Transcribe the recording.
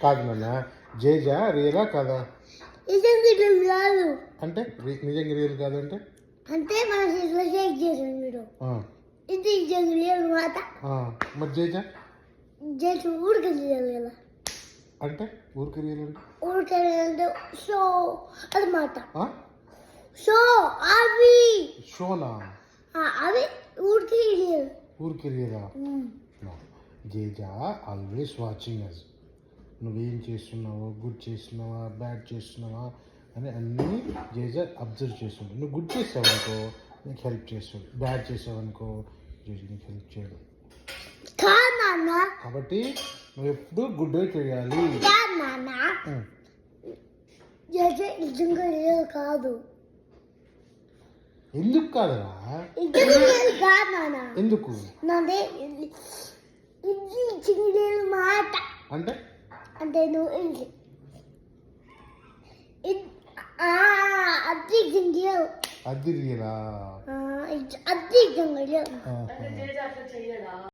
కాదు నాన్న, జేజా రియలా కాదా? నిజంగా రియల్ కాదు. అంటే నిజంగా రియల్ కాదంటే అంటే మన చేతిలో షేక్ చేసాడు మీరు. ఇది నిజంగా రియల్ మాట. మరి జేజా చేసి ఊరికి రియల్ కదా. అంటే ఊరికి రియల్ అంటే ఊరికి అంటే షో అన్నమాట. షో అవి షోనా? అవి ఊరికి రియల్. ఊరికి రియలా? Jeja always watching us. నువ్వేం చేస్తున్నావో, గుడ్ చేస్తున్నావా, బ్యాడ్ చేస్తున్నావా అని అన్నీ జేజా అబ్జర్వ్ చేస్తుంటావు. నువ్వు గుడ్ చేసావనుకో నీకు హెల్ప్ చేస్తాడు, బ్యాడ్ చేసావనుకో జేజా నీకు హెల్ప్ చేయడు. కాబట్టి నువ్వు ఎప్పుడు గుడ్ చేయాలి. కాదు. ఎందుకు కాదరా? ఎందుకు మాట అంటే అంటే నువ్వు అది రియలా? అది